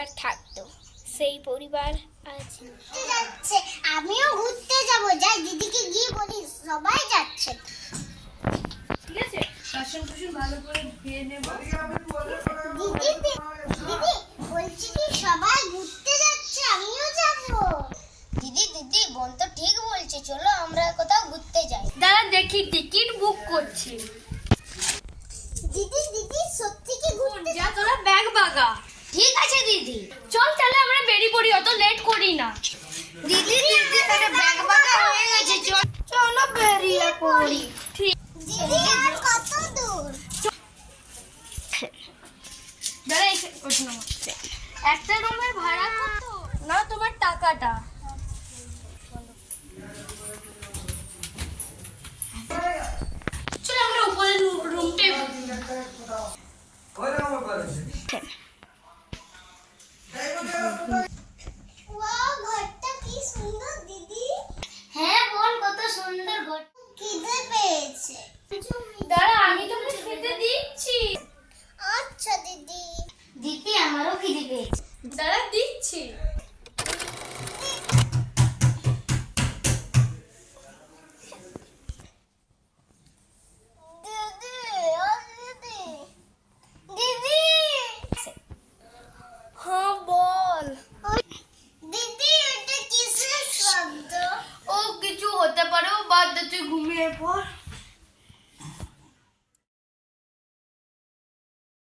পরিবার থাকতো, সেই পরিবার আজ যাচ্ছে। আমিও ঘুরতে যাব, যাই দিদিকে গিয়ে বলি সবাই যাচ্ছে। ঠিক আছে, বাসন কুসন ভালো করে ধুয়ে নেব। দিদি দিদি বলছি কি সবাই ঘুরতে যাচ্ছে, আমিও যাব। দিদি দিদি বোন তো ঠিক বলছে, চলো আমরা কোথাও ঘুরতে যাই। দাঁড়া দেখি, টিকিট বুক করছি। দিদি দিদি সত্যি কি ঘুরতে যা তোরা ব্যাগ বাগা। ঠিক আছে দিদি। চল তাহলে আমরা বেরিয়ে পড়ি, অত লেট করি না। দিদি দিদি তাহলে ব্যাগ বাগা হয়ে গেছে, চলো বেরিয়ে পড়ি। ঠিক। দিদি আর কত দূর? দাঁড়া ওঠো না, একটা রুমের ভাড়া কত? না তোমার টাকাটা। চল আমরা উপরে রুমটাই